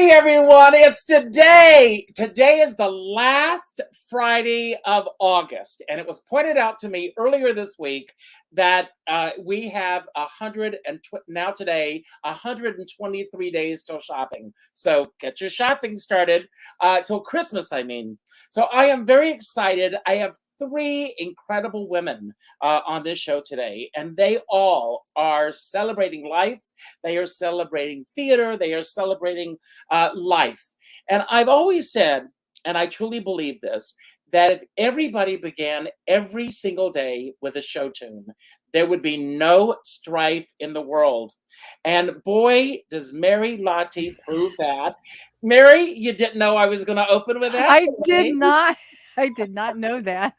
morning, everyone. It's today. Today is the last Friday of August, and it was pointed out to me earlier this week that we have now today 123 days till shopping. So get your shopping started till Christmas. I mean, so I am very excited. I have three incredible women on this show today, and they all are celebrating life. They are celebrating theater. They are celebrating life. And I've always said, and I truly believe this, that if everybody began every single day with a show tune, there would be no strife in the world. And boy, does Mary Lahti prove that. Mary, you didn't know I was going to open with that? I did not. I did not know that.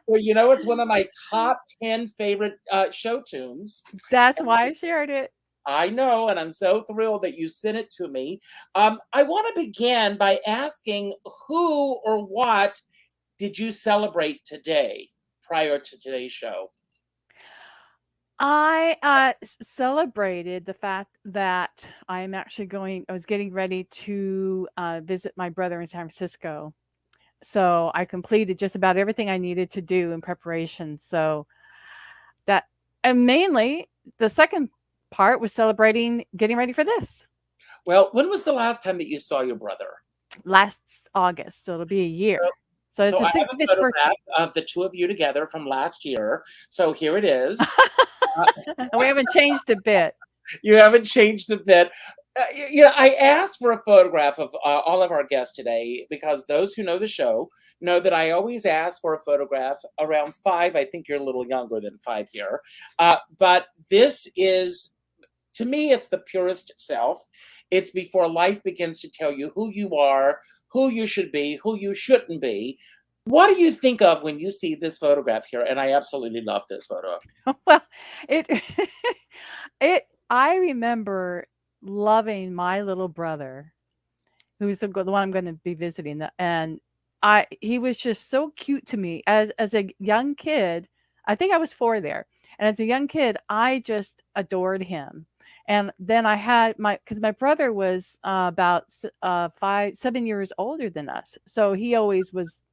Well, you know, it's one of my top 10 favorite show tunes. That's why I shared it. I know, and I'm so thrilled that you sent it to me. I want to begin by asking who or what did you celebrate today prior to today's show? I celebrated the fact that I was getting ready to visit my brother in San Francisco. So I completed just about everything I needed to do in preparation. So that, and mainly the second part was celebrating getting ready for this. Well, when was the last time that you saw your brother? Last August. So it'll be a year. So it's I the have a 65th photograph birthday. of the two of you together from last year. So here it is. We haven't changed a bit. You haven't changed a bit. I asked for a photograph of all of our guests today because those who know the show know that I always ask for a photograph around 5. I think you're a little younger than 5 here. But this is, to me, it's the purest self. It's before life begins to tell you who you are, who you should be, who you shouldn't be. What do you think of when you see this photograph here? And I absolutely love this photo. Well, I remember loving my little brother, who's the one I'm going to be visiting, and he was just so cute to me as a young kid. I think I was 4 there, and as a young kid, I just adored him. And then I had because my brother was about 7 years older than us, so he always was,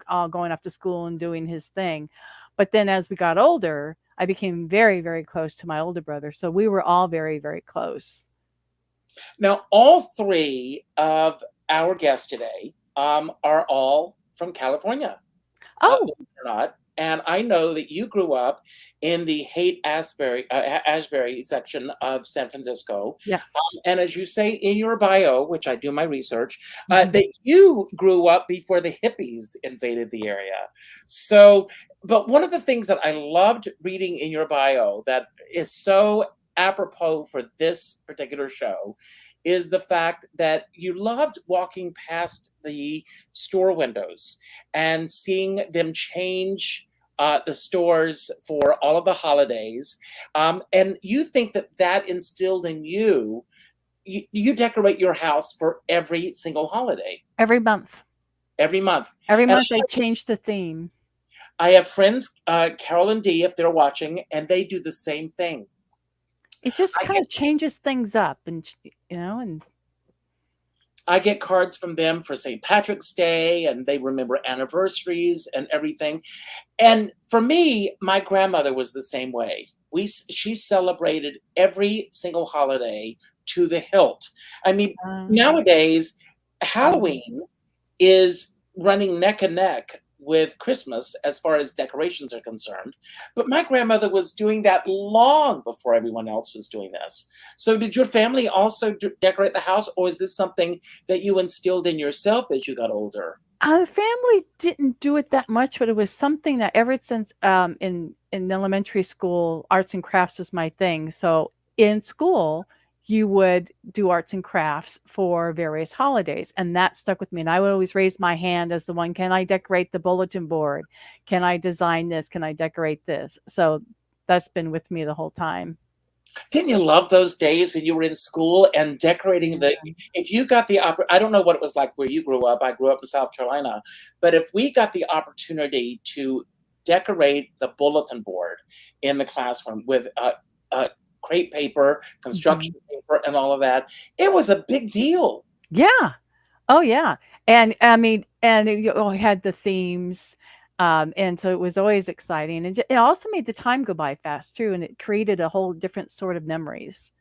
all going off to school and doing his thing. But then as we got older, I became very, very close to my older brother. So we were all very, very close. Now, all three of our guests today are all from California. Oh, Or not. And I know that you grew up in the Haight-Ashbury section of San Francisco. yes. And as you say in your bio, which I do my research, that you grew up before the hippies invaded the area. So, but one of the things that I loved reading in your bio that is so apropos for this particular show is the fact that you loved walking past the store windows and seeing them change the stores for all of the holidays. And you think that instilled in you, you decorate your house for every single holiday. Every month. Every month. Every month they change the theme. I have friends, Carol and Dee, if they're watching, and they do the same thing. It just kind of changes things up, and and I get cards from them for St. Patrick's Day, and they remember anniversaries and everything. And for me, my grandmother was the same way. She celebrated every single holiday to the hilt. I mean, nowadays, Halloween is running neck and neck with Christmas as far as decorations are concerned. But my grandmother was doing that long before everyone else was doing this. So did your family also decorate the house, or is this something that you instilled in yourself as you got older? Our family didn't do it that much, but it was something that ever since in elementary school, arts and crafts was my thing. So in school, you would do arts and crafts for various holidays, and that stuck with me. And I would always raise my hand as the one, can I decorate the bulletin board? Can I design this? Can I decorate this? So that's been with me the whole time. Didn't you love those days when you were in school and decorating if you got the I don't know what it was like where you grew up. I grew up in South Carolina, but if we got the opportunity to decorate the bulletin board in the classroom with crepe paper, Mhm. construction paper, and all of that. It was a big deal. Yeah. Oh, yeah. And I mean, and you had the themes, and so it was always exciting, and it also made the time go by fast too, and it created a whole different sort of memories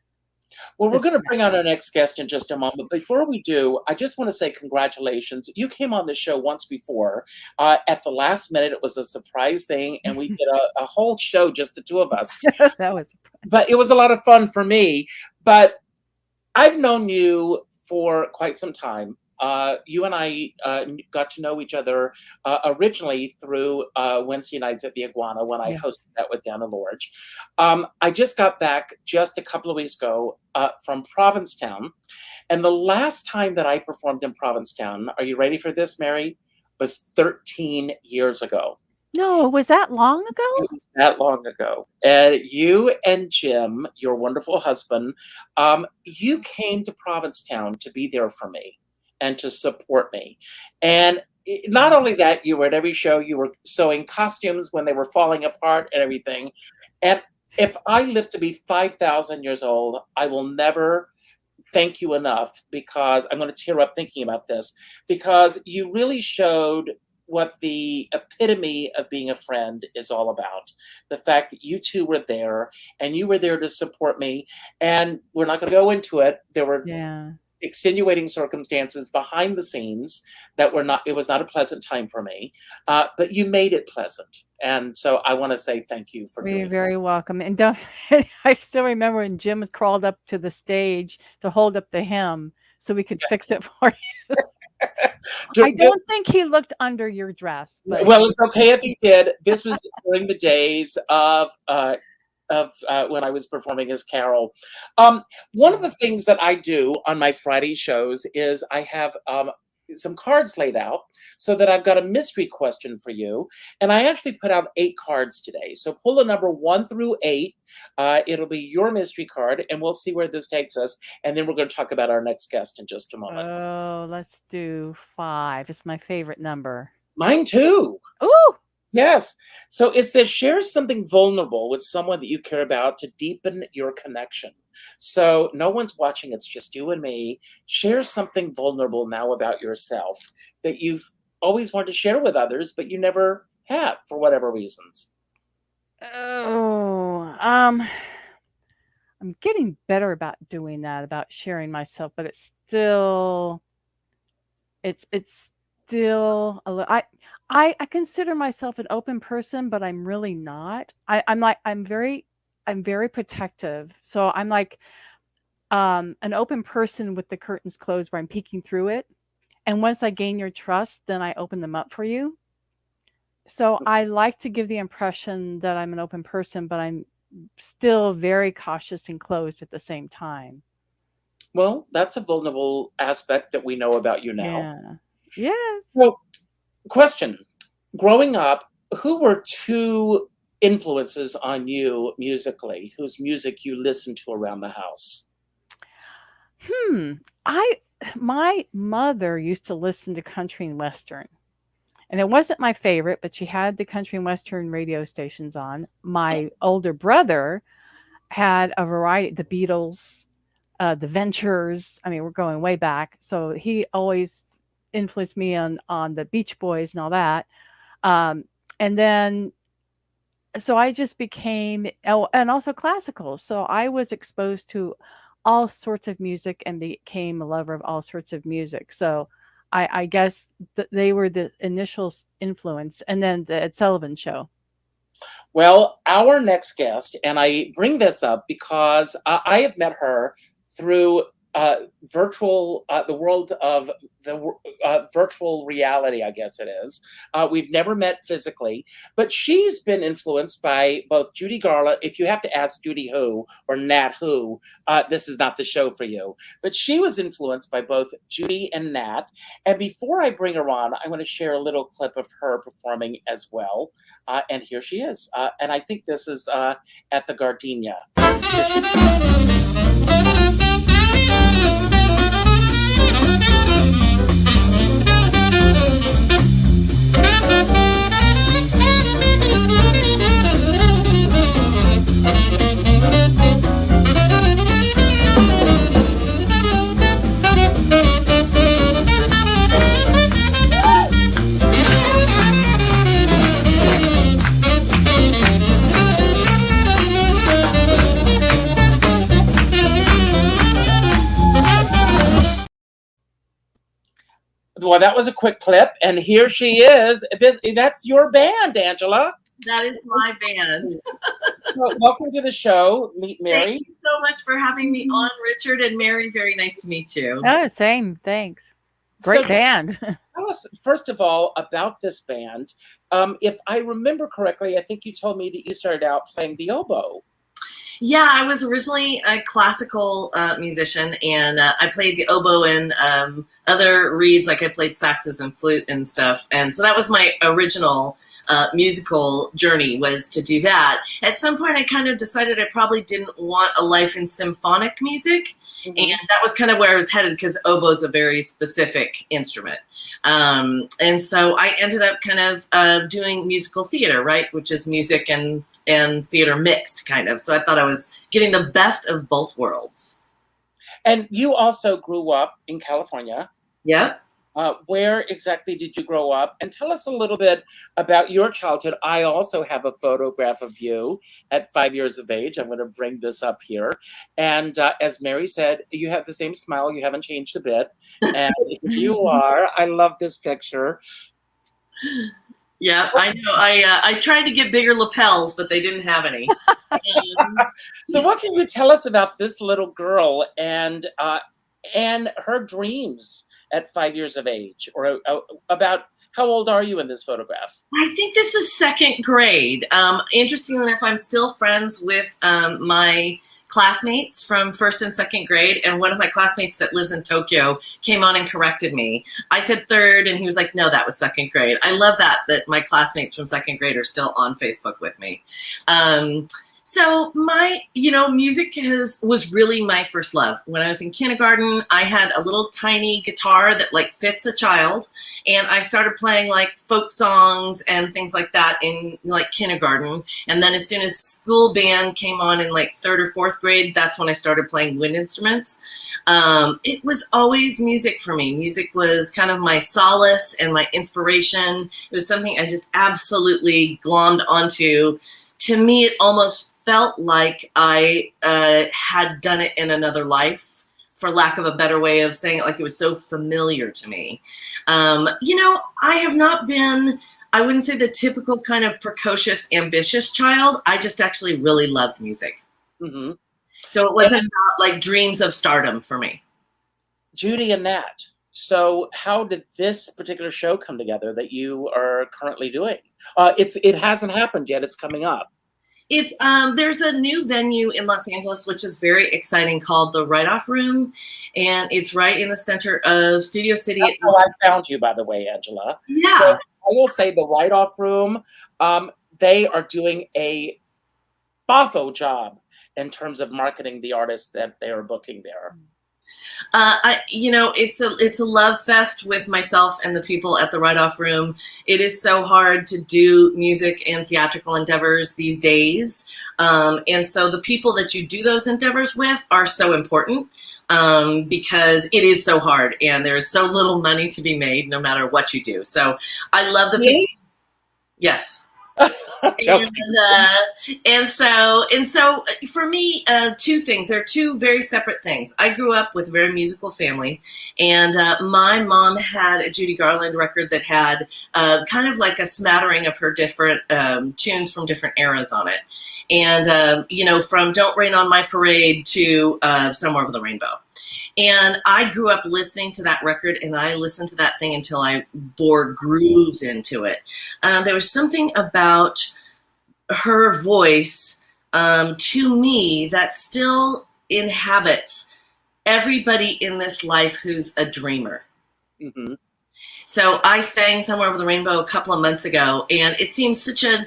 Well, we're just going to from that bring on time. our next guest in just a moment. Before we do, I just want to say congratulations. You came on the show once before. At the last minute, it was a surprise thing, and we did a whole show, just the two of us. That was But it was a lot of fun for me. But I've known you for quite some time. You and I got to know each other originally through Wednesday nights at the Iguana when I hosted yes. that with Dan and Lorge. I just got back just a couple of weeks ago from Provincetown. And the last time that I performed in Provincetown, are you ready for this, Mary? Was 13 years ago. No, was that long It ago? was that long ago. You and Jim, your wonderful husband, you came to Provincetown to be there for me and to support me. And not only that, you were at every show, you were sewing costumes when they were falling apart and everything. And if I live to be 5,000 years old, I will never thank you enough because I'm going to tear up thinking about this because you really showed what the epitome of being a friend is all about. The fact that you two were there and you were there to support me. And we're not going to go into it. There were Yeah. extenuating circumstances behind the scenes that were not, it was not a pleasant time for me, but you made it pleasant. And so I want to say thank you for Well, you're doing that. very welcome, and don't I still remember when Jim crawled up to the stage to hold up the hem so we could fix it for you. I Do, don't think he looked under your dress, but Well, it's okay if he did. This was during the days of when I was performing as Carol. One of yeah. the things that I do on my Friday shows is I have some cards laid out so that I've got a mystery question for you. And I actually put out 8 cards today. So pull a number 1 through 8. It'll be your mystery card, and we'll see where this takes us. And then we're going to talk about our next guest in just a moment. Oh, let's do 5. It's my favorite number. Mine too. Ooh! Yes. So it says share something vulnerable with someone that you care about to deepen your connection. So no one's watching, it's just you and me. Share something vulnerable now about yourself that you've always wanted to share with others, but you never have for whatever reasons. Oh, I'm getting better about doing that, about sharing myself, but it's still a little. I consider myself an open person, but I'm really not. I'm very protective. So I'm like an open person with the curtains closed where I'm peeking through it. And once I gain your trust, then I open them up for you. So I like to give the impression that I'm an open person, but I'm still very cautious and closed at the same time. Well, that's a vulnerable aspect that we know about you now. Yeah. Yes. Well, question. Growing up, who were 2 influences on you musically, whose music you listened to around the house? Hmm. I My mother used to listen to country and western. And it wasn't my favorite, but she had the country and western radio stations on. My older brother had a variety, the Beatles, the Ventures. I mean, we're going way back. So he always influenced me on the Beach Boys and all that. And then so I just became, oh, and also classical. So I was exposed to all sorts of music and became a lover of all sorts of music. So I guess they were the initial influence, and then the Ed Sullivan Show. Well, our next guest, and I bring this up because I have met her through the world of the virtual reality, I guess it is. We've never met physically, but she's been influenced by both Judy Garland. If you have to ask Judy who or Nat who, this is not the show for you. But she was influenced by both Judy and Nat. And before I bring her on, I want to share a little clip of her performing as well. And here she is. And I think this is at the Gardenia. Well, that was a quick clip, and here she is. That's your band, Angela. That is my band. Well, welcome to the show. Meet Mary. Thank you so much for having me on, Richard and Mary. Very nice to meet you. Oh, same. Thanks. Great band. Tell us, first of all, about this band. If I remember correctly, I think you told me that you started out playing the oboe. Yeah, I was originally a classical musician, and I played the oboe and other reeds, like I played saxes and flute and stuff. And so that was my original musical journey, was to do that. At some point, I kind of decided I probably didn't want a life in symphonic music, and that was kind of where I was headed, because oboe is a very specific instrument. And so I ended up kind of doing musical theater, right, which is music and theater mixed, kind of. So I thought I was getting the best of both worlds. And you also grew up in California. Yeah. Where exactly did you grow up? And tell us a little bit about your childhood. I also have a photograph of you at 5 years of age. I'm going to bring this up here. And as Mary said, you have the same smile. You haven't changed a bit. And you are. I love this picture. Yeah, I know. I tried to get bigger lapels, but they didn't have any. So what can you tell us about this little girl and her dreams at 5 years of age, or about how old are you in this photograph? I think this is second grade. Interestingly enough, I'm still friends with my classmates from first and second grade, and one of my classmates that lives in Tokyo came on and corrected me. I said third, and he was like, no, that was second grade. I love that my classmates from second grade are still on Facebook with me. So my, music was really my first love. When I was in kindergarten, I had a little tiny guitar that like fits a child. And I started playing like folk songs and things like that in like kindergarten. And then as soon as school band came on in like third or fourth grade, that's when I started playing wind instruments. It was always music for me. Music was kind of my solace and my inspiration. It was something I just absolutely glommed onto. To me, it almost felt like I had done it in another life, for lack of a better way of saying it, like it was so familiar to me. I have not been, I wouldn't say the typical kind of precocious, ambitious child. I just actually really loved music. Mm-hmm. So it wasn't about like dreams of stardom for me. Judy and Nat, so how did this particular show come together that you are currently doing? It hasn't happened yet. It's coming up. It's there's a new venue in Los Angeles, which is very exciting, called the Write-Off Room, and it's right in the center of Studio City. That's how I found you, by the way, Angela. Yeah. So I will say the Write-Off Room, they are doing a boffo job in terms of marketing the artists that they are booking there. It's a love fest with myself and the people at the Write-Off Room. It is so hard to do music and theatrical endeavors these days. And so the people that you do those endeavors with are so important, because it is so hard and there's so little money to be made no matter what you do. So I love the people. Yes. And so for me, two things. There are two very separate things. I grew up with a very musical family, and my mom had a Judy Garland record that had kind of like a smattering of her different tunes from different eras on it. And, from Don't Rain on My Parade to Somewhere Over the Rainbow. And I grew up listening to that record, and I listened to that thing until I bore grooves into it. There was something about her voice, to me, that still inhabits everybody in this life who's a dreamer. Mm-hmm. So I sang Somewhere Over the Rainbow a couple of months ago, and it seems such a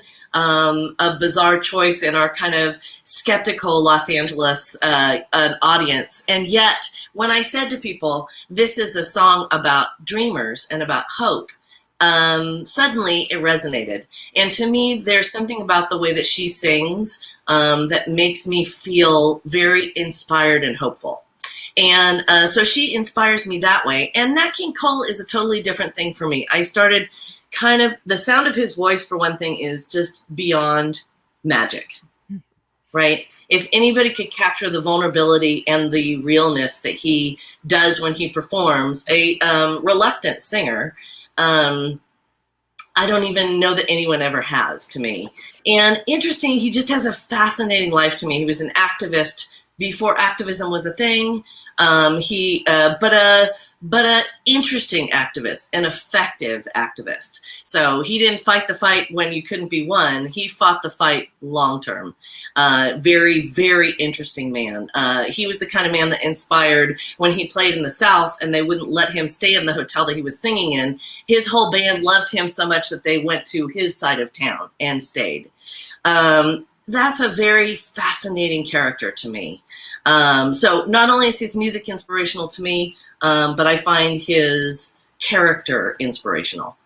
bizarre choice in our kind of skeptical Los Angeles audience. And yet, when I said to people, this is a song about dreamers and about hope, suddenly it resonated. And to me, there's something about the way that she sings that makes me feel very inspired and hopeful. And so she inspires me that way. And Nat King Cole is a totally different thing for me. I started the sound of his voice, for one thing, is just beyond magic. right? If anybody could capture the vulnerability and the realness that he does when he performs, a reluctant singer, I don't even know that anyone ever has, to me. And interesting, he just has a fascinating life to me. He was an activist before activism was a thing. But a interesting activist, an effective activist. So he didn't fight the fight when you couldn't be won. He fought the fight long term. Very, very interesting man. He was the kind of man that inspired when he played in the South and they wouldn't let him stay in the hotel that he was singing in. His whole band loved him so much that they went to his side of town and stayed. That's a very fascinating character to me. So not only is his music inspirational to me, but I find his character inspirational.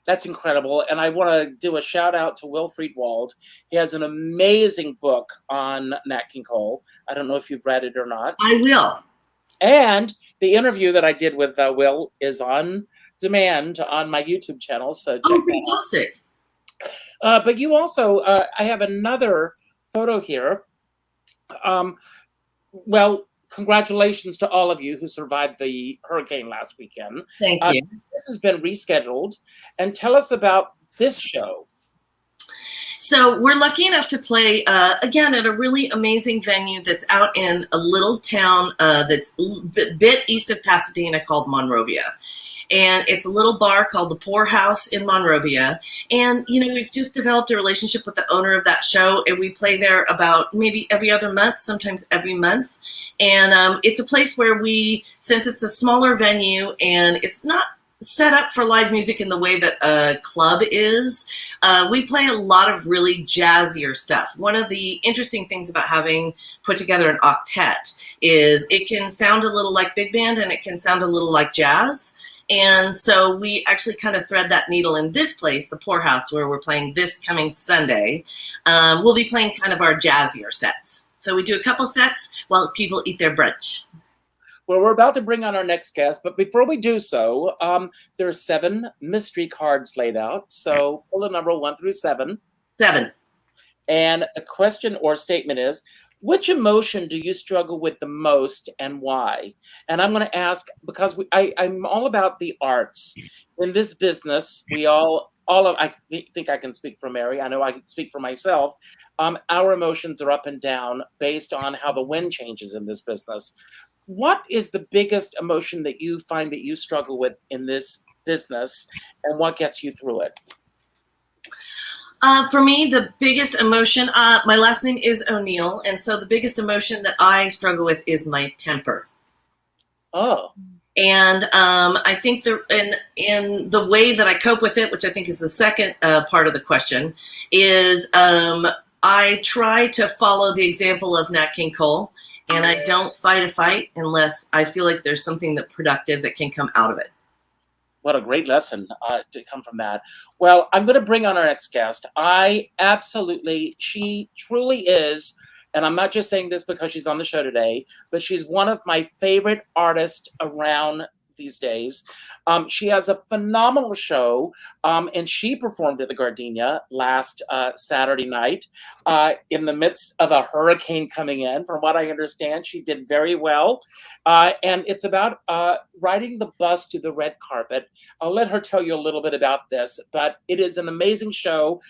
That's incredible. And I want to do a shout out to Will Friedwald. He has an amazing book on Nat King Cole. I don't know if you've read it or not. I will. And the interview that I did with Will is on demand on my YouTube channel. So check that out. Fantastic. But you also, I have another photo here. Well, congratulations to all of you who survived the hurricane last weekend. Thank you. This has been rescheduled. And tell us about this show. So we're lucky enough to play, again, at a really amazing venue that's out in a little town that's a bit east of Pasadena called Monrovia. And it's a little bar called the Poorhouse in Monrovia. And, you know, we've just developed a relationship with the owner of that show, and we play there about maybe every other month, sometimes every month. And it's a place where we, since it's a smaller venue and it's not set up for live music in the way that a club is, we play a lot of really jazzier stuff. One of the interesting things about having put together an octet is it can sound a little like big band and it can sound a little like jazz. And so we actually kind of thread that needle in this place, the Poorhouse, where we're playing this coming Sunday. We'll be playing kind of our jazzier sets. So we do a couple sets while people eat their brunch. Well, we're about to bring on our next guest, but before we do so, there are 7 mystery cards laid out. So pull a number 1 through 7. 7. And the question or statement is, which emotion do you struggle with the most and why? And I'm going to ask, because I'm all about the arts. In this business, we I think I can speak for Mary. I know I can speak for myself. Our emotions are up and down based on how the wind changes in this business. What is the biggest emotion that you find that you struggle with in this business, and what gets you through it? For me, the biggest emotion, my last name is O'Neill, and so the biggest emotion that I struggle with is my temper. Oh. And I think in the way that I cope with it, which I think is the second part of the question, is I try to follow the example of Nat King Cole, and I don't fight a fight unless I feel like there's something that productive that can come out of it. What a great lesson to come from that. Well, I'm going to bring on our next guest. She truly is, and I'm not just saying this because she's on the show today, but she's one of my favorite artists around these days. She has a phenomenal show, and she performed at the Gardenia last Saturday night in the midst of a hurricane coming in. From what I understand, she did very well. And it's about riding the bus to the red carpet. I'll let her tell you a little bit about this, but it is an amazing show.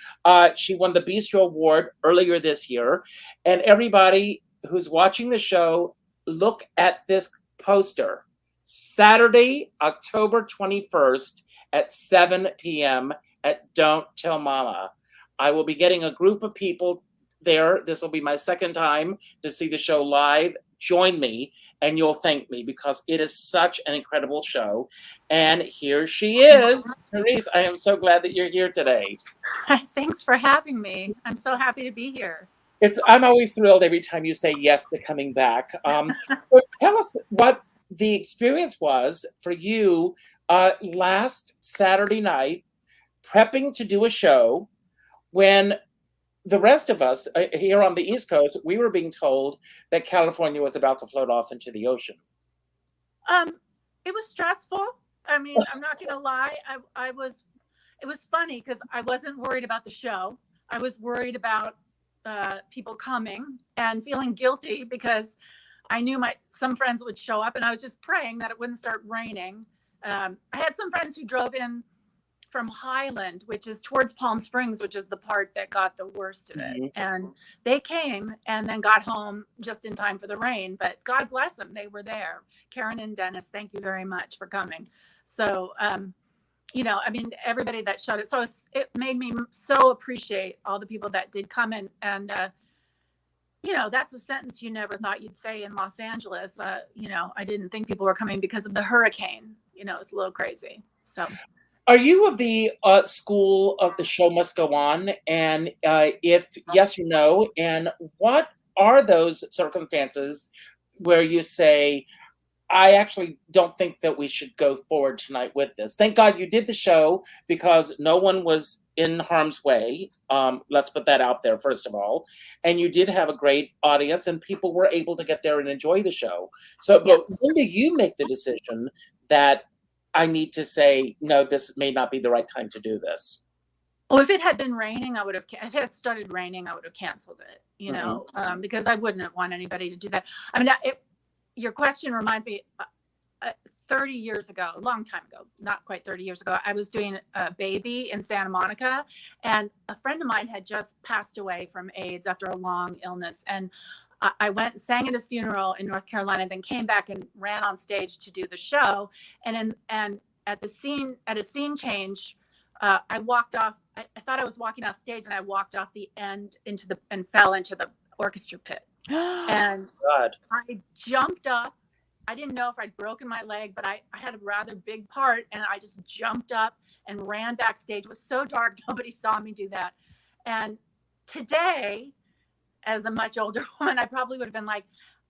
She won the Bistro Award earlier this year. And everybody who's watching the show, look at this poster. Saturday, October 21st at 7 p.m. at Don't Tell Mama. I will be getting a group of people there. This will be my second time to see the show live. Join me, and you'll thank me because it is such an incredible show. And here she is. Therese, I am so glad that you're here today. Thanks for having me. I'm so happy to be here. I'm always thrilled every time you say yes to coming back. But tell us what the experience was for you last Saturday night, prepping to do a show when the rest of us here on the East Coast, we were being told that California was about to float off into the ocean. It was stressful. I mean, I'm not going to lie. It was funny because I wasn't worried about the show. I was worried about people coming and feeling guilty because I knew some friends would show up, and I was just praying that it wouldn't start raining. I had some friends who drove in from Highland, which is towards Palm Springs, which is the part that got the worst of it. And they came and then got home just in time for the rain, but God bless them. They were there. Karen and Dennis, thank you very much for coming. So, you know, I mean, everybody that showed it. So it made me so appreciate all the people that did come in. And, you know, that's a sentence you never thought you'd say in Los Angeles. You know, I didn't think people were coming because of the hurricane. You know, it's a little crazy. So. Are you of the school of the show must go on? And if yes or no, and what are those circumstances where you say, I actually don't think that we should go forward tonight with this? Thank God you did the show because no one was in harm's way. Let's put that out there, first of all. And you did have a great audience and people were able to get there and enjoy the show. So, but when do you make the decision that I need to say, no, this may not be the right time to do this? Well, if it had been raining, if it had started raining, I would have canceled it, you know, because I wouldn't want anybody to do that. I mean, your question reminds me, 30 years ago, a long time ago, not quite 30 years ago, I was doing a baby in Santa Monica, and a friend of mine had just passed away from AIDS after a long illness. And I went and sang at his funeral in North Carolina, then came back and ran on stage to do the show. And at a scene change, I walked off. I thought I was walking off stage, and I walked off the end and fell into the orchestra pit. And God. I jumped up. I didn't know if I'd broken my leg, but I had a rather big part, and I just jumped up and ran backstage. It was so dark, nobody saw me do that. And today, as a much older woman, I probably would have been like,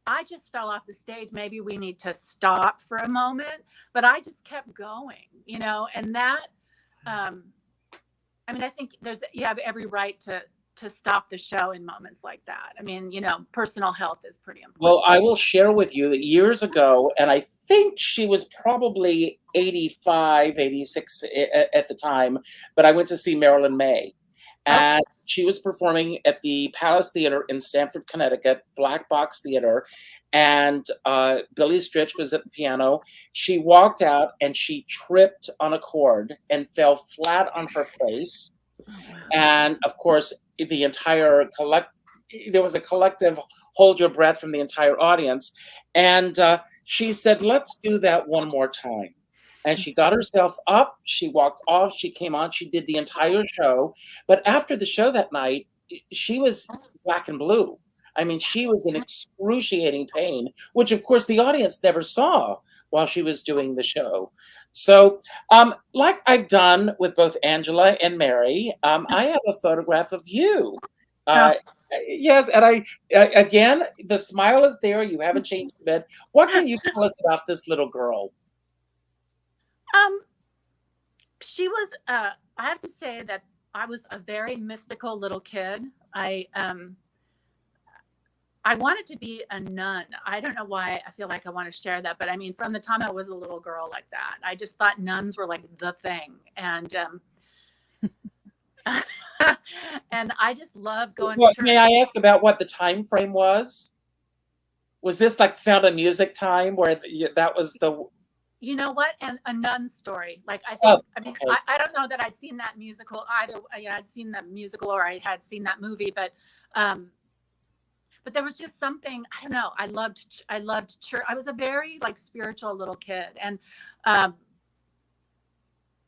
I just fell off the stage. Maybe we need to stop for a moment. But I just kept going, you know, and that, I mean, I think you have every right to stop the show in moments like that. I mean, you know, personal health is pretty important. Well, I will share with you that years ago, and I think she was probably 85, 86 at the time, but I went to see Marilyn May. And she was performing at the Palace Theater in Stamford, Connecticut, Black Box Theater. And Billy Stritch was at the piano. She walked out and she tripped on a chord and fell flat on her face. And of course, there was a collective hold your breath from the entire audience. And she said, let's do that one more time. And she got herself up, she walked off, she came on, she did the entire show. But after the show that night, she was black and blue. I mean, she was in excruciating pain, which of course the audience never saw while she was doing the show. So like I've done with both Angela and Mary, I have a photograph of you. Yes, and again, the smile is there, you haven't changed a bit. What can you tell us about this little girl? She was, I have to say that I was a very mystical little kid. I wanted to be a nun. I don't know why I feel like I want to share that, but I mean, from the time I was a little girl like that, I just thought nuns were like the thing. And, and I just love going to church. May I ask about what the time frame was? Was this like Sound of Music time where that was the... You know what? And a nun story. Like I think, I mean, okay. I don't know that I'd seen that musical either. You know, I'd seen that musical or I had seen that movie, but there was just something, I don't know. I loved church. I was a very like spiritual little kid, and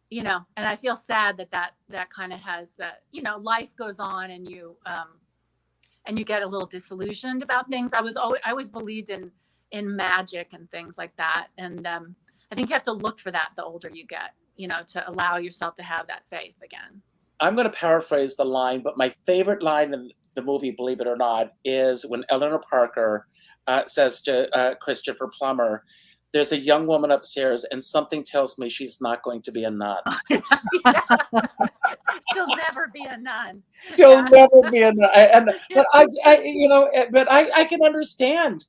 you know, and I feel sad that kind of has you know, life goes on, and you get a little disillusioned about things. I always believed in magic and things like that, and I think you have to look for that the older you get, you know, to allow yourself to have that faith again. I'm going to paraphrase the line, but my favorite line in the movie, believe it or not, is when Eleanor Parker says to Christopher Plummer, there's a young woman upstairs, and something tells me she's not going to be a nun. She'll never be a nun. She'll never be a nun. But I can understand,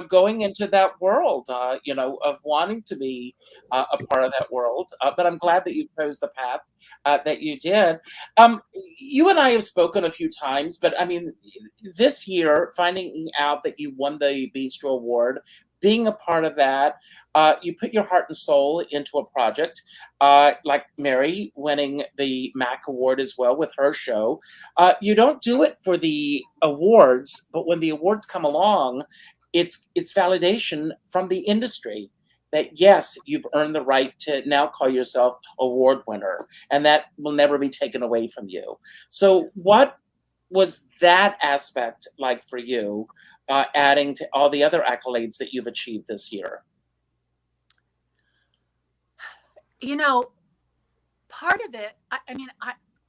going into that world, of wanting to be a part of that world. But I'm glad that you chose the path that you did. You and I have spoken a few times, but I mean, this year, finding out that you won the Bistro Award, being a part of that, you put your heart and soul into a project, like Mary winning the MAC Award as well with her show. You don't do it for the awards, but when the awards come along, it's validation from the industry that, yes, you've earned the right to now call yourself award winner, and that will never be taken away from you. So what was that aspect like for you, adding to all the other accolades that you've achieved this year? Part of it,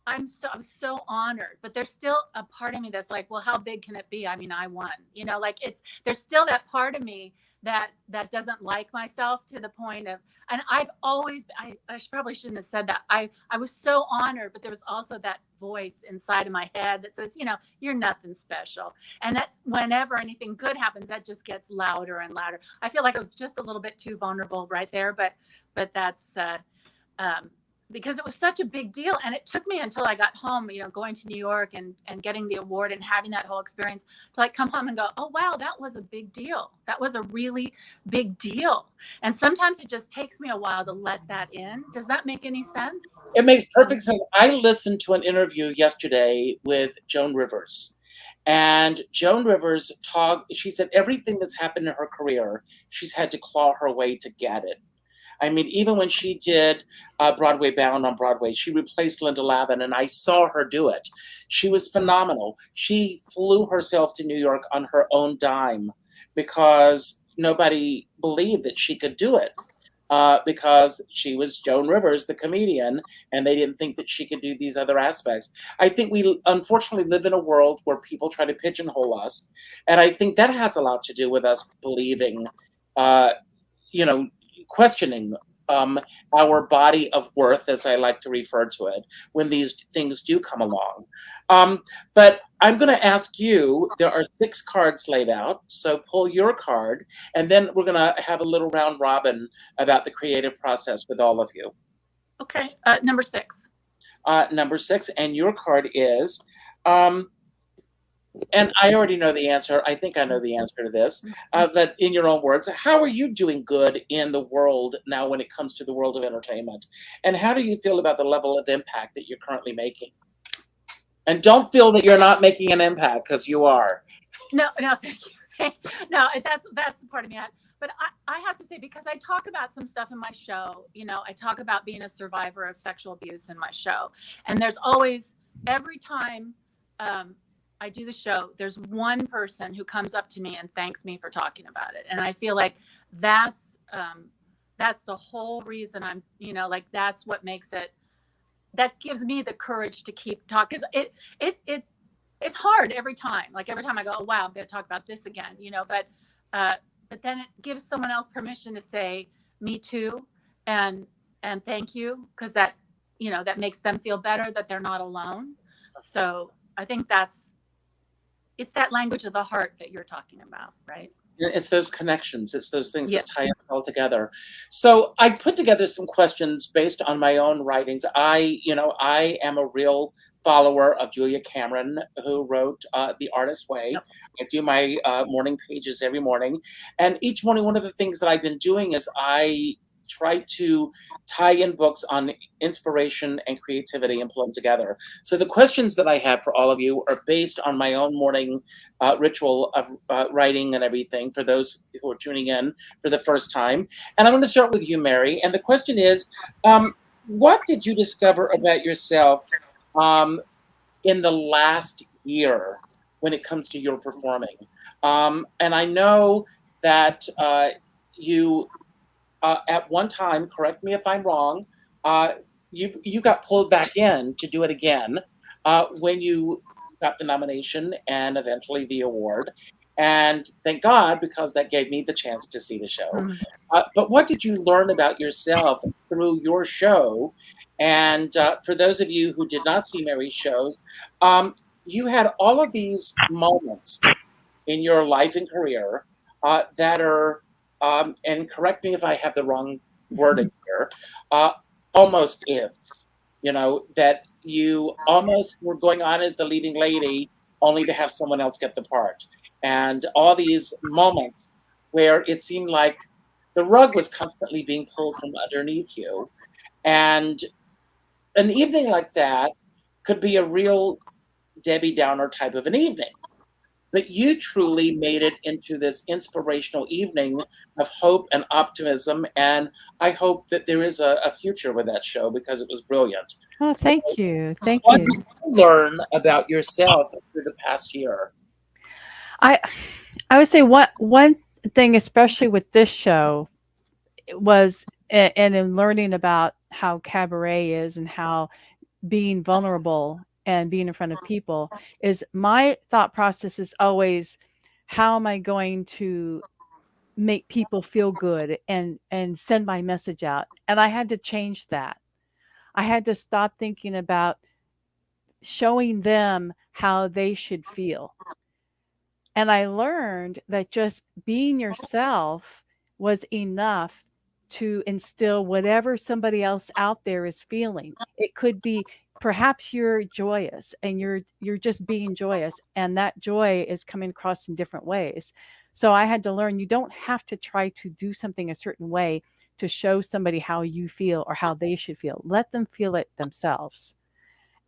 I'm so honored, but there's still a part of me that's like, well, how big can it be? I mean, I won, there's still that part of me that doesn't like myself to the point of, and I've always, I probably shouldn't have said that. I was so honored, but there was also that voice inside of my head that says, you're nothing special. And that whenever anything good happens, that just gets louder and louder. I feel like I was just a little bit too vulnerable right there, but that's, because it was such a big deal. And it took me until I got home, going to New York and getting the award and having that whole experience to come home and go, oh, wow, that was a big deal. That was a really big deal. And sometimes it just takes me a while to let that in. Does that make any sense? It makes perfect sense. I listened to an interview yesterday with Joan Rivers. And Joan Rivers she said everything that's happened in her career, she's had to claw her way to get it. I mean, even when she did Broadway Bound on Broadway, she replaced Linda Lavin, and I saw her do it. She was phenomenal. She flew herself to New York on her own dime because nobody believed that she could do it, because she was Joan Rivers, the comedian, and they didn't think that she could do these other aspects. I think we unfortunately live in a world where people try to pigeonhole us, and I think that has a lot to do with us believing, questioning our body of worth, as I like to refer to it, when these things do come along. But I'm going to ask you, there are 6 cards laid out, so pull your card, and then we're going to have a little round robin about the creative process with all of you. Okay, number 6. Number 6, and your card is... and I already know the answer. I think I know the answer to this. But in your own words, how are you doing good in the world now when it comes to the world of entertainment? And how do you feel about the level of impact that you're currently making? And don't feel that you're not making an impact, because you are. No, thank you. No, that's the part of me. But I have to say, because I talk about some stuff in my show, I talk about being a survivor of sexual abuse in my show. And there's always, every time I do the show, there's one person who comes up to me and thanks me for talking about it. And I feel like that's the whole reason I'm, that's what makes it, that gives me the courage to keep talking. Because it's hard every time. Like every time I go, oh, wow, I'm going to talk about this again, but then it gives someone else permission to say, me too. And thank you. Because that, that makes them feel better that they're not alone. So I think it's that language of the heart that you're talking about, right? It's those connections. It's those things Yes. that tie us all together. So I put together some questions based on my own writings. I am a real follower of Julia Cameron, who wrote The Artist's Way. Yep. I do my morning pages every morning. And each morning, one of the things that I've been doing is I try to tie in books on inspiration and creativity and pull them together. So the questions that I have for all of you are based on my own morning ritual of writing and everything, for those who are tuning in for the first time. And I'm going to start with you, Mary. And the question is, what did you discover about yourself in the last year when it comes to your performing? And I know that you... at one time, correct me if I'm wrong, you got pulled back in to do it again when you got the nomination and eventually the award. And thank God, because that gave me the chance to see the show. Mhm. But what did you learn about yourself through your show? And for those of you who did not see Mary's shows, you had all of these moments in your life and career that are, and correct me if I have the wrong wording here, uh, almost ifs, that you almost were going on as the leading lady only to have someone else get the part. And all these moments where it seemed like the rug was constantly being pulled from underneath you. And an evening like that could be a real Debbie Downer type of an evening. But you truly made it into this inspirational evening of hope and optimism. And I hope that there is a future with that show because it was brilliant. Oh, thank you. Thank What you. did you learn about yourself through the past year? I would say one thing, especially with this show, was and in learning about how cabaret is and how being vulnerable and being in front of people is my thought process is always, how am I going to make people feel good and send my message out? And I had to change that. I had to stop thinking about showing them how they should feel. And I learned that just being yourself was enough to instill whatever somebody else out there is feeling. It could be perhaps you're joyous and you're just being joyous, and that joy is coming across in different ways. So I had to learn you don't have to try to do something a certain way to show somebody how you feel or how they should feel. Let them feel it themselves.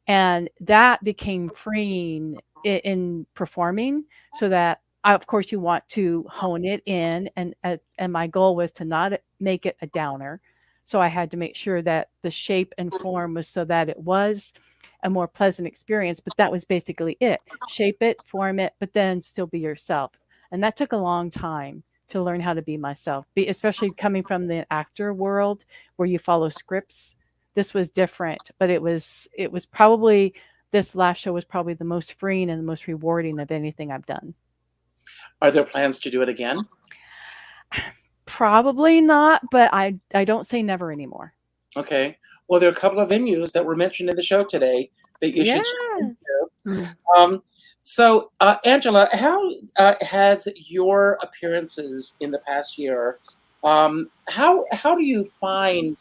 And that became freeing in performing, so that of course you want to hone it in, and my goal was to not make it a downer. So I had to make sure that the shape and form was so that it was a more pleasant experience, but that was basically it. Shape it, form it, but then still be yourself. And that took a long time to learn how to be myself, especially coming from the actor world where you follow scripts. This was different, but it was probably, this last show was probably the most freeing and the most rewarding of anything I've done. Are there plans to do it again? Probably not, but I don't say never anymore. Okay. Well, there are a couple of venues that were mentioned in the show today that you should check into. So, Angela, how has your appearances in the past year, how do you find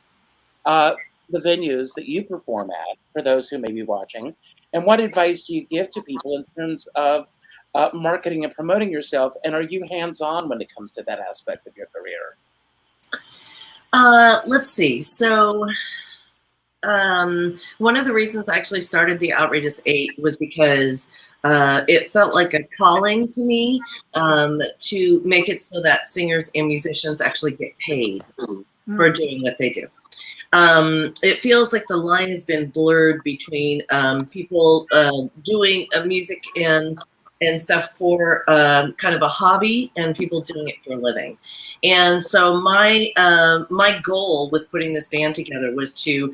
the venues that you perform at, for those who may be watching, and what advice do you give to people in terms of marketing and promoting yourself, and are you hands-on when it comes to that aspect of your career? Let's see. So one of the reasons I actually started the Outrageous 8 was because it felt like a calling to me to make it so that singers and musicians actually get paid for doing what they do. It feels like the line has been blurred between people doing music and stuff for kind of a hobby and people doing it for a living. And so my goal with putting this band together was to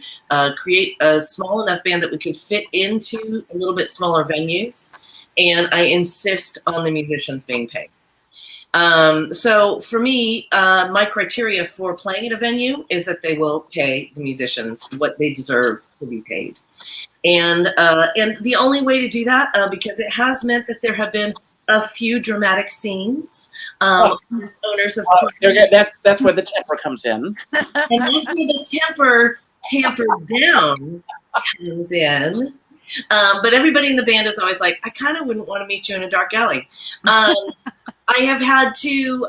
create a small enough band that we could fit into a little bit smaller venues. And I insist on the musicians being paid. So for me, my criteria for playing at a venue is that they will pay the musicians what they deserve to be paid. And the only way to do that, because it has meant that there have been a few dramatic scenes, owners of that's where the temper comes in. And that's where the temper tampered down comes in. But everybody in the band is always like, I kind of wouldn't want to meet you in a dark alley. I have had to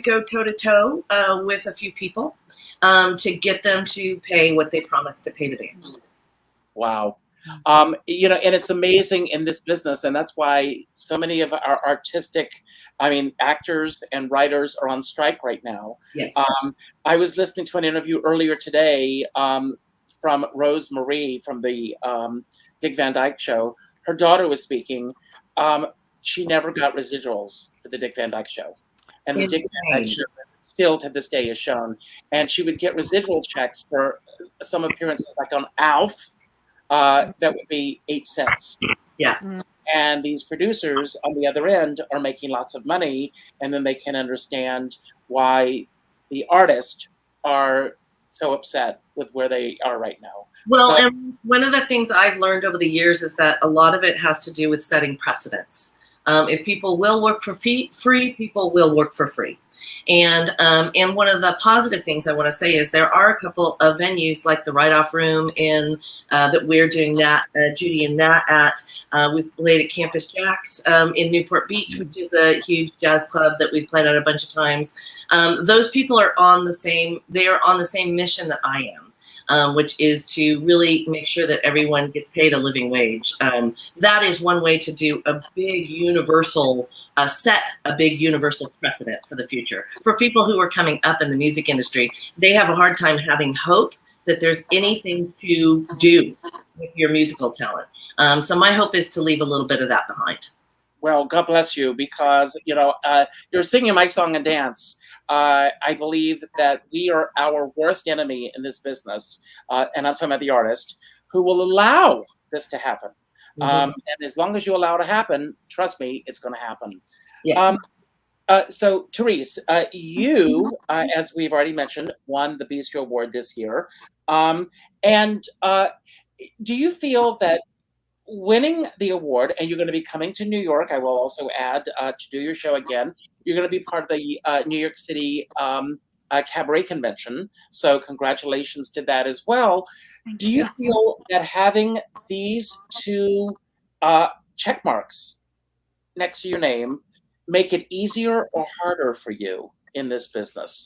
go toe to toe with a few people to get them to pay what they promised to pay the band. Wow. And it's amazing in this business, and that's why so many of our actors and writers are on strike right now. Yes. I was listening to an interview earlier today from Rose Marie from the Dick Van Dyke Show. Her daughter was speaking. She never got residuals for the Dick Van Dyke Show. And the Dick Van Dyke Show still to this day is shown. And she would get residual checks for some appearances, like on Alf. That would be 8 cents. Yeah. And these producers on the other end are making lots of money, and then they can understand why the artists are so upset with where they are right now. Well, So, and one of the things I've learned over the years is that a lot of it has to do with setting precedents. If people will work for free, people will work for free. And one of the positive things I want to say is there are a couple of venues like the Write-Off Room that we're doing that, Judy and Nat at. We played at Campus Jack's in Newport Beach, which is a huge jazz club that we've played at a bunch of times. Those people are on the same mission that I am. Which is to really make sure that everyone gets paid a living wage. That is one way to do a big universal, set a big universal precedent for the future. For people who are coming up in the music industry, they have a hard time having hope that there's anything to do with your musical talent. So my hope is to leave a little bit of that behind. well, God bless you, because you're singing my song and dance. I believe that we are our worst enemy in this business, and I'm talking about the artist, who will allow this to happen. And as long as you allow it to happen, trust me, it's going to happen. Yes. So, Therese, you, as we've already mentioned, won the Bistro Award this year. And do you feel that winning the award, and you're going to be coming to New York, I will also add, to do your show again. You're going to be part of the New York City Cabaret Convention. So congratulations to that as well. Do you feel that having these two check marks next to your name make it easier or harder for you in this business?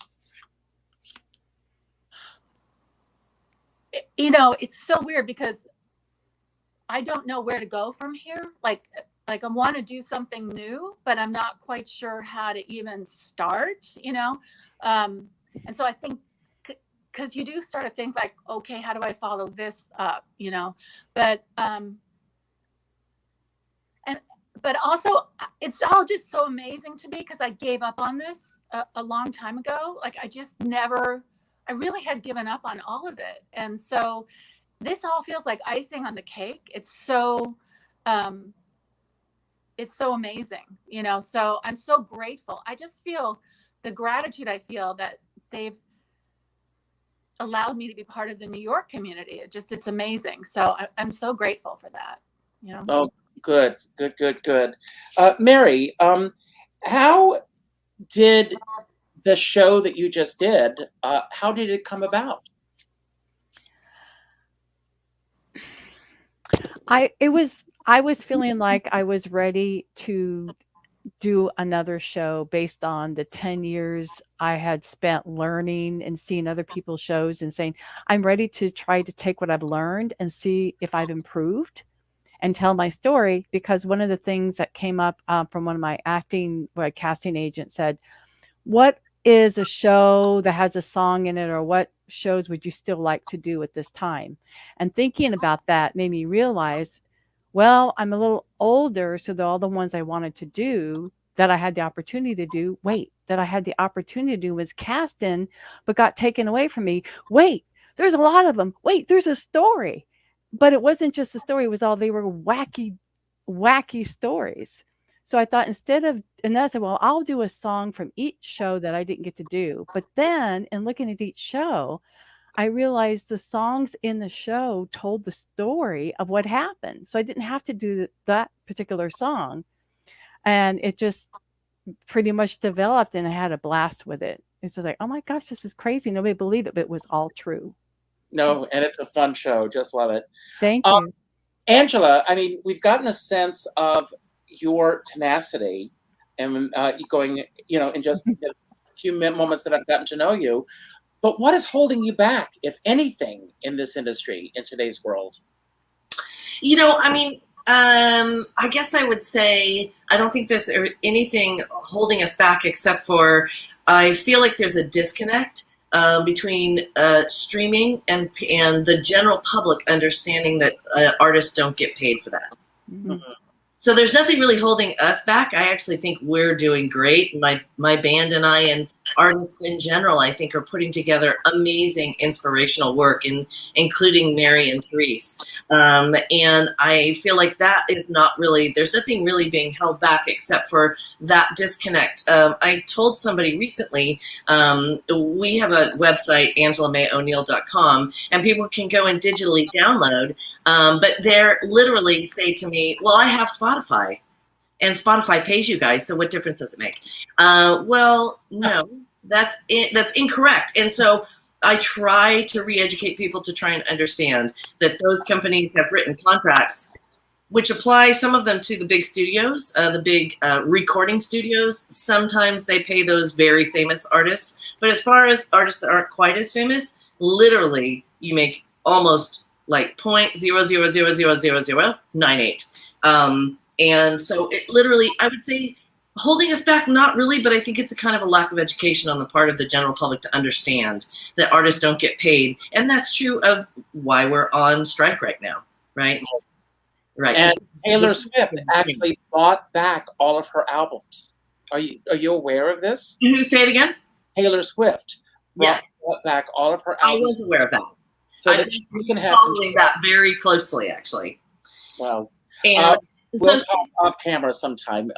It's so weird because I don't know where to go from here. Like I want to do something new, but I'm not quite sure how to even start, And so I think, because you do start to think like, okay, how do I follow this up, But but also it's all just so amazing to me because I gave up on this a long time ago. Like I really had given up on all of it, and so this all feels like icing on the cake. It's so amazing, so I'm so grateful. I just feel the gratitude I feel that they've allowed me to be part of the New York community. It's amazing. So I'm so grateful for that. Oh, good. Mary, how did the show that you just did, how did it come about? I was feeling like I was ready to do another show based on the 10 years I had spent learning and seeing other people's shows and saying, I'm ready to try to take what I've learned and see if I've improved and tell my story. Because one of the things that came up from one of my casting agents said, what is a show that has a song in it, or what shows would you still like to do at this time? And thinking about that made me realize, well, I'm a little older, so all the ones I wanted to do that I had the opportunity to do, was cast in, but got taken away from me. Wait, there's a lot of them. Wait, there's a story. But it wasn't just a story. It was they were wacky stories. So I thought and I said, well, I'll do a song from each show that I didn't get to do. But then in looking at each show, I realized the songs in the show told the story of what happened. So I didn't have to do that particular song. And it just pretty much developed, and I had a blast with it. It's like, oh my gosh, this is crazy. Nobody believed it, but it was all true. No, and it's a fun show. Just love it. Thank you. Angela, I mean, we've gotten a sense of your tenacity and going, in just a few moments that I've gotten to know you. But what is holding you back, if anything, in this industry, in today's world? I guess I would say I don't think there's anything holding us back except for I feel like there's a disconnect between streaming and the general public understanding that artists don't get paid for that. Mm-hmm. So there's nothing really holding us back. I actually think we're doing great. My band and I and artists in general, I think, are putting together amazing inspirational work, including Mary and Therese. And I feel like that is not really, there's nothing really being held back except for that disconnect. I told somebody recently, we have a website, AngelaMayO'Neill.com, and people can go and digitally download. But they're literally say to me, well, I have Spotify and Spotify pays you guys. So what difference does it make? Well, no, that's incorrect. And so I try to re-educate people to try and understand that those companies have written contracts which apply, some of them to the big studios, the big recording studios. Sometimes they pay those very famous artists. But as far as artists that aren't quite as famous, literally you make almost like 0.00000098. And so it literally, I would say, holding us back, not really, but I think it's a kind of a lack of education on the part of the general public to understand that artists don't get paid. And that's true of why we're on strike right now, right? Right. And Taylor Swift actually bought back all of her albums. Are you aware of this? Can you say it again? Taylor Swift Yes. bought back all of her I albums. was aware of that. So I that was she can have following that very closely, actually. Well, And we'll talk off camera sometime.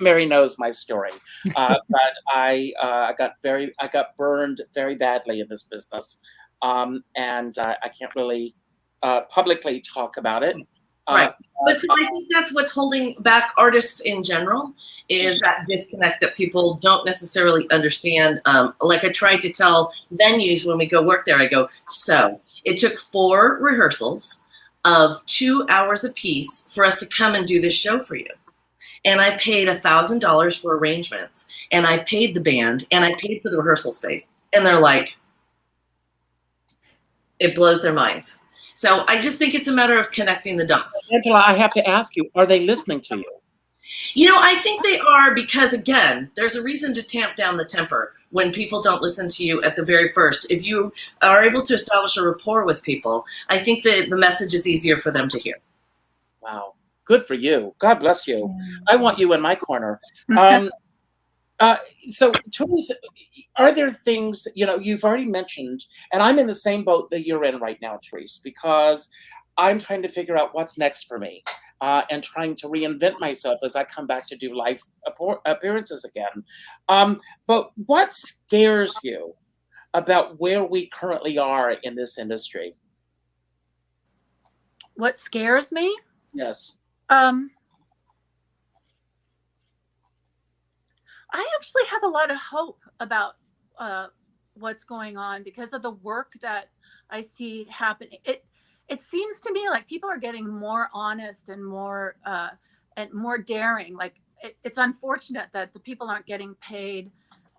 Mary knows my story, but I got burned very badly in this business, and I can't really publicly talk about it. Right. But so I think that's what's holding back artists in general, is that disconnect that people don't necessarily understand. Like I tried to tell venues when we go work there, I go, so it took 4 rehearsals of 2 hours apiece for us to come and do this show for you. And I paid $1,000 for arrangements, and I paid the band, and I paid for the rehearsal space. And they're like, it blows their minds. So I just think it's a matter of connecting the dots. Angela, I have to ask you, are they listening to you? You know, I think they are, because, again, there's a reason to tamp down the temper when people don't listen to you at the very first. If you are able to establish a rapport with people, I think that the message is easier for them to hear. Wow. Good for you. God bless you. I want you in my corner. So, Teresa, are there things, you've already mentioned, and I'm in the same boat that you're in right now, Teresa, because I'm trying to figure out what's next for me and trying to reinvent myself as I come back to do live appearances again. But what scares you about where we currently are in this industry? What scares me? Yes. I actually have a lot of hope about what's going on because of the work that I see happening. It seems to me like people are getting more honest and more daring. Like it's unfortunate that the people aren't getting paid,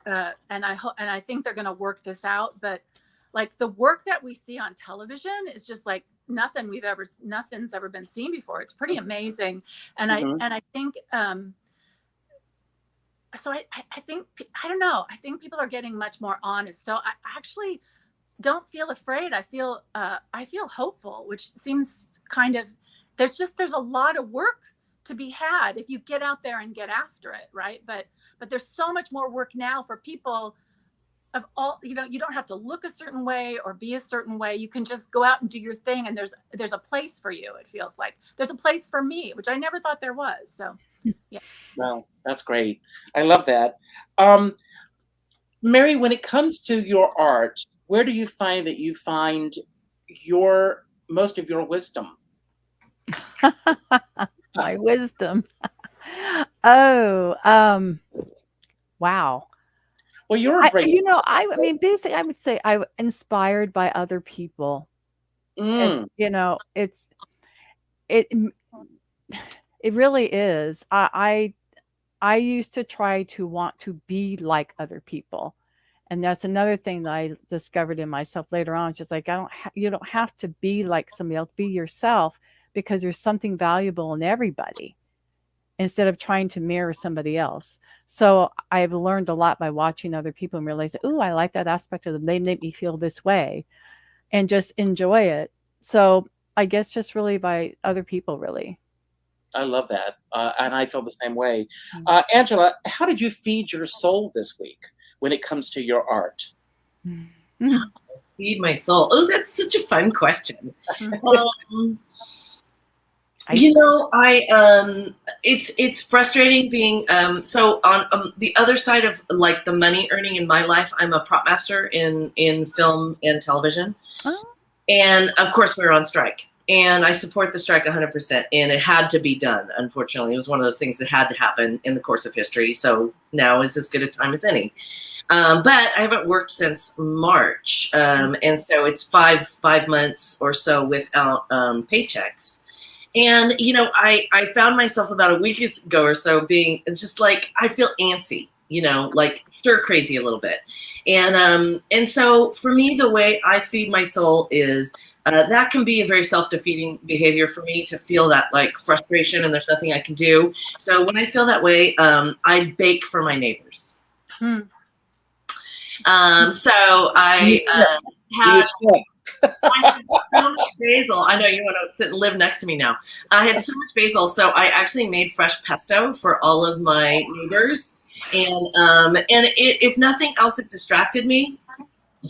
and I think they're going to work this out. But like the work that we see on television is just like nothing's ever been seen before. It's pretty amazing, and I think. So I think, I don't know, I think people are getting much more honest. So I actually don't feel afraid. I feel hopeful, which seems kind of, there's a lot of work to be had if you get out there and get after it. Right. But there's so much more work now for people of all, you don't have to look a certain way or be a certain way. You can just go out and do your thing. And there's a place for you. It feels like there's a place for me, which I never thought there was. So. Yeah. Well, that's great. I love that. Mary, when it comes to your art, where do you find that you find most of your wisdom? My wisdom. Oh, wow. Well, you're a great. I mean, basically, I would say I'm inspired by other people. It really is. I used to try to want to be like other people. And that's another thing that I discovered in myself later on. It's just like, you don't have to be like somebody else, be yourself, because there's something valuable in everybody instead of trying to mirror somebody else. So I've learned a lot by watching other people and realizing, oh, I like that aspect of them. They make me feel this way and just enjoy it. So I guess just really by other people, really. I love that. And I feel the same way. Mm. Angela, how did you feed your soul this week when it comes to your art? Feed my soul. Oh, that's such a fun question. It's frustrating being so on the other side of like the money earning in my life. I'm a prop master in film and television, and of course we're on strike. And I support the strike 100%, and it had to be done. Unfortunately, it was one of those things that had to happen in the course of history. So now is as good a time as any. But I haven't worked since March, and so it's five months or so without paychecks. And I found myself about a week ago or so being just like, I feel antsy, like stir crazy a little bit. And so for me, the way I feed my soul is that can be a very self-defeating behavior for me, to feel that like frustration and there's nothing I can do. So when I feel that way, I bake for my neighbors. So I had so much basil. I know you want to sit and live next to me now. I had so much basil, so I actually made fresh pesto for all of my neighbors. And if nothing else, it distracted me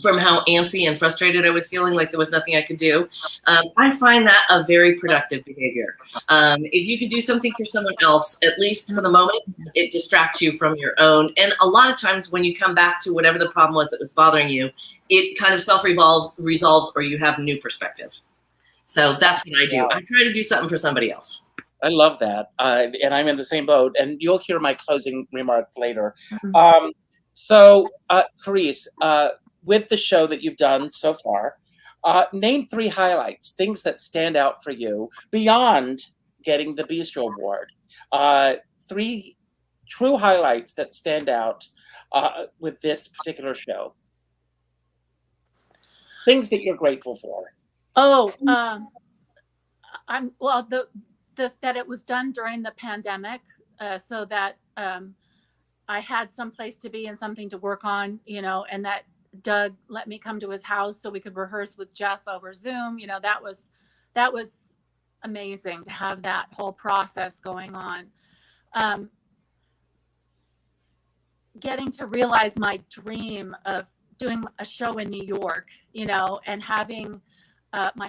from how antsy and frustrated I was feeling, like there was nothing I could do. I find that a very productive behavior. If you can do something for someone else, at least for the moment, it distracts you from your own. And a lot of times when you come back to whatever the problem was that was bothering you, it kind of resolves, or you have a new perspective. So that's what I do. I try to do something for somebody else. I love that. And I'm in the same boat, and you'll hear my closing remarks later. So, Carice, with the show that you've done so far, name 3 highlights, things that stand out for you beyond getting the Bistro Award. 3 true highlights that stand out with this particular show. Things that you're grateful for. That it was done during the pandemic, so that I had some place to be and something to work on, and that Doug let me come to his house so we could rehearse with Jeff over Zoom. That was amazing to have that whole process going on. Getting to realize my dream of doing a show in New York, and having my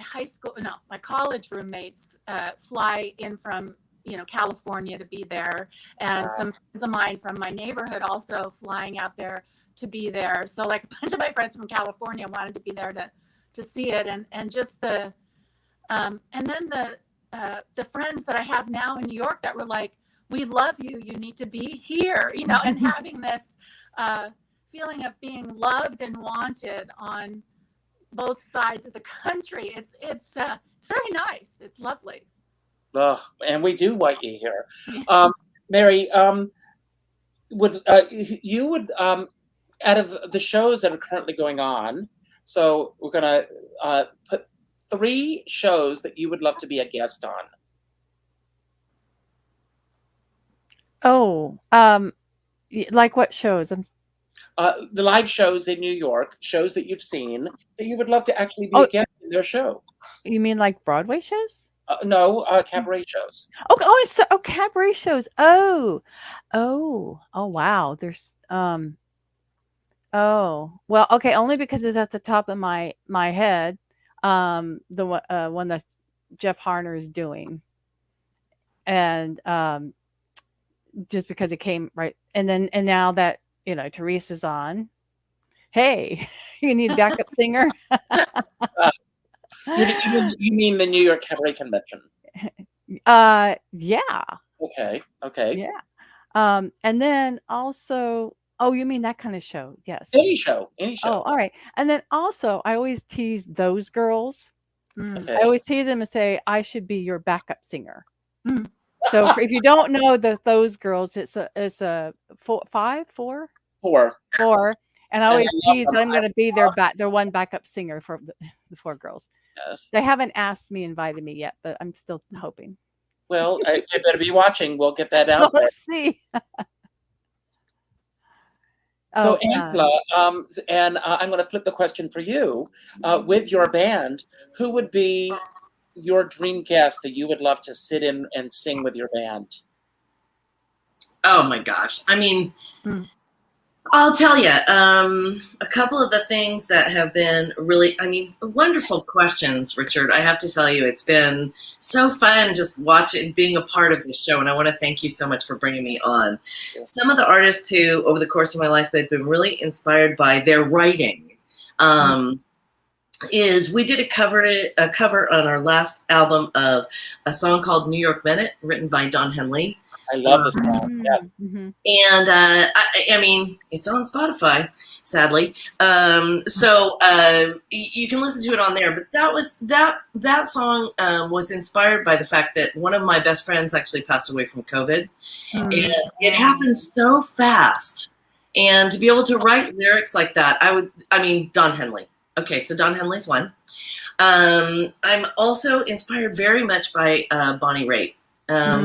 college roommates fly in from California to be there, and some friends of mine from my neighborhood also flying out there to be there. So like a bunch of my friends from California wanted to be there to see it, and just the and then the friends that I have now in New York that were like, we love you, you need to be here, and having this feeling of being loved and wanted on both sides of the country. It's very nice. It's lovely. Oh, and we do want you here. Mary, would out of the shows that are currently going on, so we're going to put 3 shows that you would love to be a guest on. Like what shows? The live shows in New York, shows that you've seen that you would love to actually be a guest in their show. You mean like Broadway shows? No, cabaret shows. Cabaret shows. Oh, wow. There's well, okay, only because it's at the top of my head. The one that Jeff Harner is doing, and just because it came right, and now that Therese is on, hey, you need a backup singer. You mean the New York Cabaret Convention? Yeah. Okay. Yeah. And then also, you mean that kind of show? Yes. Any show. Oh, all right. And then also, I always tease those girls. Okay. I always tease them and say, I should be your backup singer. So if you don't know those girls, it's a 4. And I always tease that I'm going to be their one backup singer for the 4 girls. Yes. They haven't invited me yet, but I'm still hoping. Well, you better be watching. We'll get that out there. Let's see. So Angela, and I'm going to flip the question for you. With your band, who would be your dream guest that you would love to sit in and sing with your band? Oh my gosh. I mean, Mm. I'll tell you, a couple of the things that have been really, I mean, wonderful questions, Richard. I have to tell you, it's been so fun just watching, being a part of the show, and I want to thank you so much for bringing me on. Some of the artists who, over the course of my life, they've been really inspired by their writing. Is we did a cover on our last album of a song called New York Minute, written by Don Henley. I love this song. Yes. Mm-hmm. And I mean, it's on Spotify, sadly. So you can listen to it on there. But that song was inspired by the fact that one of my best friends actually passed away from COVID, and it happened so fast. And to be able to write lyrics like that, Don Henley. Okay, so Don Henley's one. I'm also inspired very much by Bonnie Raitt.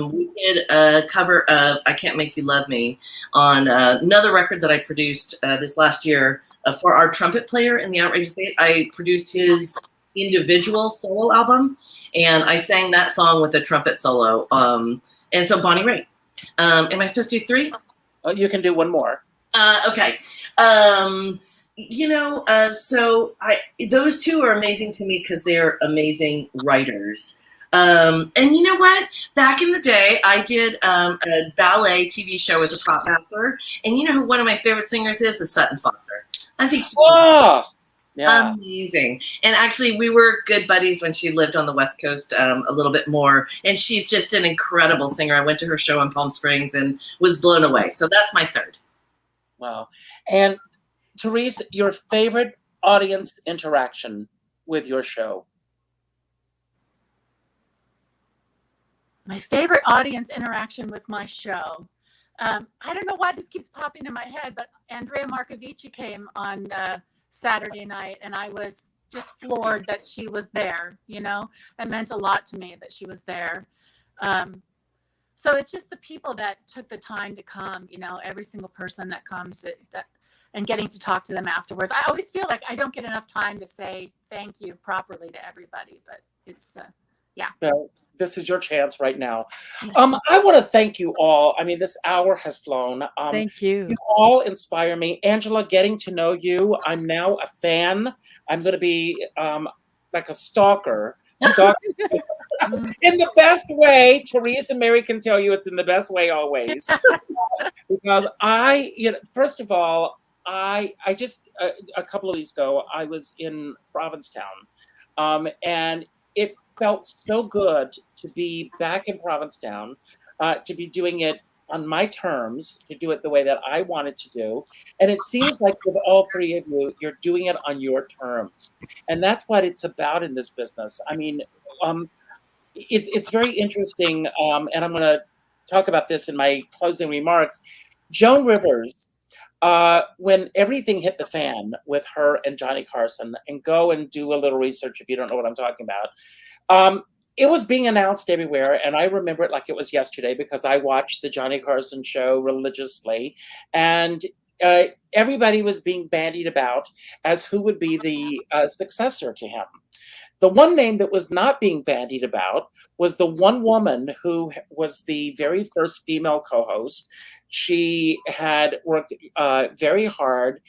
We did a cover of I Can't Make You Love Me on another record that I produced this last year for our trumpet player in the Outrageous Eight. I produced his individual solo album, and I sang that song with a trumpet solo. And so Bonnie Raitt. Am I supposed to do three? Oh, you can do one more. Okay. So those two are amazing to me because they're amazing writers. And you know what? Back in the day, I did a ballet TV show as a prop master. And you know who one of my favorite singers is Sutton Foster. I think she's amazing. And actually, we were good buddies when she lived on the West Coast a little bit more. And she's just an incredible singer. I went to her show in Palm Springs and was blown away. So that's my third. Wow. And Therese, your favorite audience interaction with your show? My favorite audience interaction with my show. I don't know why this keeps popping in my head, but Andrea Marcovici came on Saturday night, and I was just floored that she was there. You know, it meant a lot to me that she was there. So it's just the people that took the time to come. You know, every single person that comes, and getting to talk to them afterwards. I always feel like I don't get enough time to say thank you properly to everybody, but it's Well, this is your chance right now. I want to thank you all. I mean, this hour has flown. Thank you. You all inspire me. Angela, getting to know you, I'm now a fan. I'm going to be like a stalker. In the best way. Therese and Mary can tell you it's in the best way always. Because first of all, I just, a couple of weeks ago, I was in Provincetown, and it felt so good to be back in Provincetown, to be doing it on my terms, to do it the way that I wanted to do. And it seems like with all three of you, you're doing it on your terms. And that's what it's about in this business. I mean, it's very interesting, and I'm going to talk about this in my closing remarks. Joan Rivers, when everything hit the fan with her and Johnny Carson, and go and do a little research if you don't know what I'm talking about, it was being announced everywhere, and I remember it like it was yesterday because I watched the Johnny Carson show religiously, and everybody was being bandied about as who would be the successor to him. The one name that was not being bandied about was the one woman who was the very first female co-host. She had worked very hard.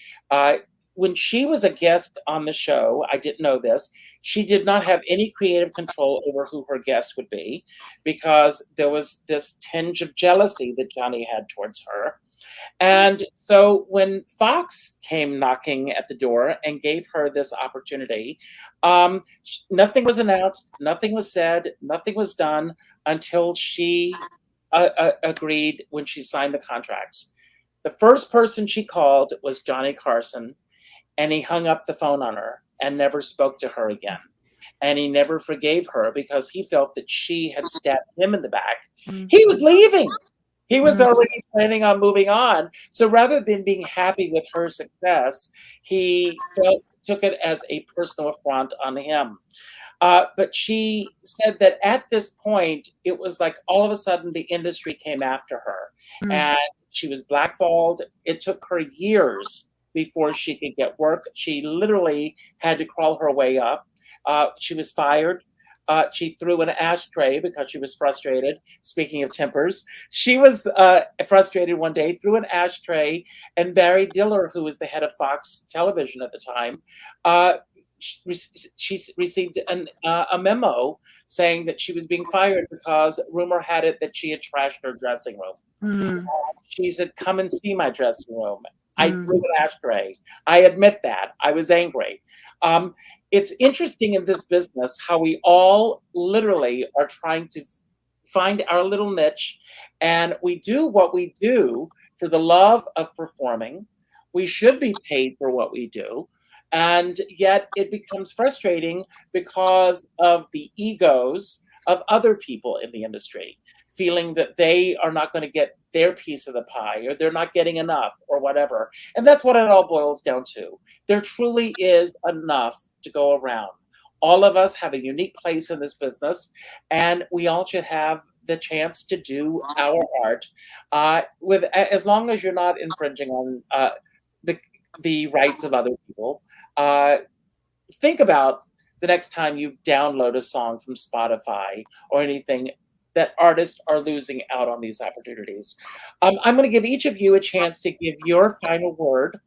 When she was a guest on the show, I didn't know this, she did not have any creative control over who her guest would be because there was this tinge of jealousy that Johnny had towards her. And so when Fox came knocking at the door and gave her this opportunity, nothing was announced, nothing was said, nothing was done until she agreed when she signed the contracts. The first person she called was Johnny Carson, and he hung up the phone on her and never spoke to her again. And he never forgave her because he felt that she had stabbed him in the back. Mm-hmm. He was leaving. He was already planning on moving on. So rather than being happy with her success, he took it as a personal affront on him. But she said that at this point, it was like all of a sudden the industry came after her and she was blackballed. It took her years before she could get work. She literally had to crawl her way up. She was fired. She threw an ashtray because she was frustrated. Speaking of tempers, she was frustrated one day, threw an ashtray, and Barry Diller, who was the head of Fox Television at the time, she received a memo saying that she was being fired because rumor had it that she had trashed her dressing room. Mm. She said, "Come and see my dressing room." I threw an ashtray. I admit that. I was angry. It's interesting in this business how we all literally are trying to find our little niche, and we do what we do for the love of performing. We should be paid for what we do. And yet it becomes frustrating because of the egos of other people in the industry, feeling that they are not going to get their piece of the pie, or they're not getting enough, or whatever. And that's what it all boils down to. There truly is enough to go around. All of us have a unique place in this business, and we all should have the chance to do our art, with as long as you're not infringing on the rights of other people. Think about the next time you download a song from Spotify or anything, that artists are losing out on these opportunities. I'm going to give each of you a chance to give your final word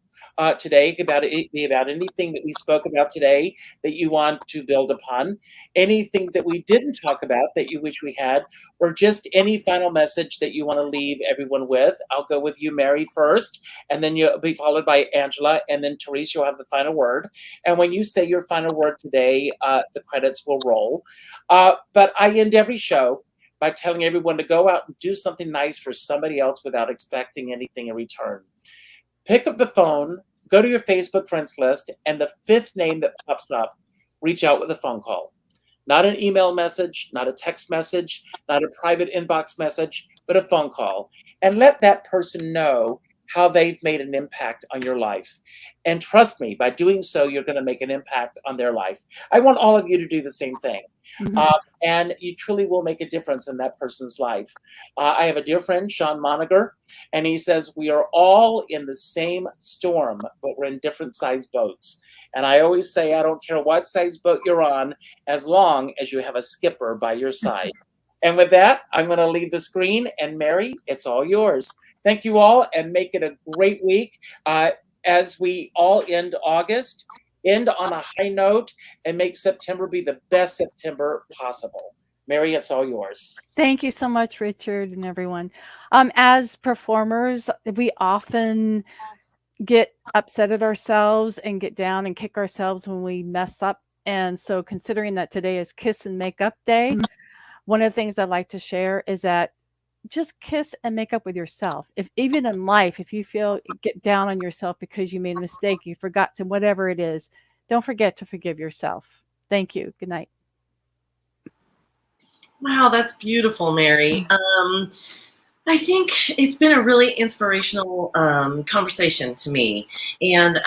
today about anything that we spoke about today that you want to build upon, anything that we didn't talk about that you wish we had, or just any final message that you want to leave everyone with. I'll go with you, Mary, first, and then you'll be followed by Angela, and then Therese, you'll have the final word. And when you say your final word today, the credits will roll. But I end every show by telling everyone to go out and do something nice for somebody else without expecting anything in return. Pick up the phone, go to your Facebook friends list, and the fifth name that pops up, reach out with a phone call. Not an email message, not a text message, not a private inbox message, but a phone call. And let that person know how they've made an impact on your life. And trust me, by doing so, you're going to make an impact on their life. I want all of you to do the same thing. And you truly will make a difference in that person's life. I have a dear friend, Sean Moniger, and he says, we are all in the same storm, but we're in different size boats. And I always say, I don't care what size boat you're on, as long as you have a skipper by your side. And with that, I'm going to leave the screen, and Mary, it's all yours. Thank you all, and make it a great week. As we all end August, end on a high note, and make September be the best September possible. Mary, it's all yours. Thank you so much, Richard, and everyone. As performers, we often get upset at ourselves and get down and kick ourselves when we mess up. And so considering that today is Kiss and Make Up Day, one of the things I'd like to share is that just kiss and make up with yourself. If even in life, if you get down on yourself because you made a mistake, you forgot to, whatever it is, don't forget to forgive yourself. Thank you. Good night. Wow, that's beautiful, Mary. I think it's been a really inspirational conversation to me, and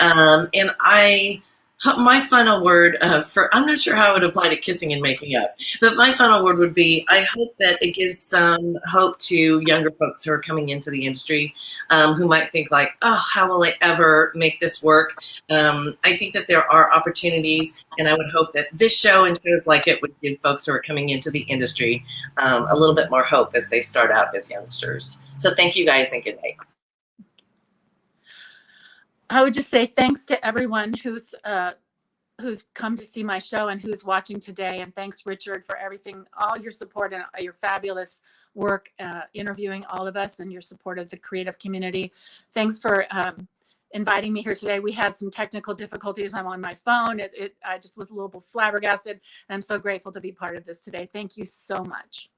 my final word I'm not sure how it would apply to kissing and making up, but my final word would be, I hope that it gives some hope to younger folks who are coming into the industry, who might think like, oh, how will I ever make this work? I think that there are opportunities, and I would hope that this show and shows like it would give folks who are coming into the industry a little bit more hope as they start out as youngsters. So thank you guys, and good night. I would just say thanks to everyone who's come to see my show and who's watching today. And thanks, Richard, for everything, all your support and your fabulous work interviewing all of us, and your support of the creative community. Thanks for inviting me here today. We had some technical difficulties. I'm on my phone. I just was a little flabbergasted, and I'm so grateful to be part of this today. Thank you so much.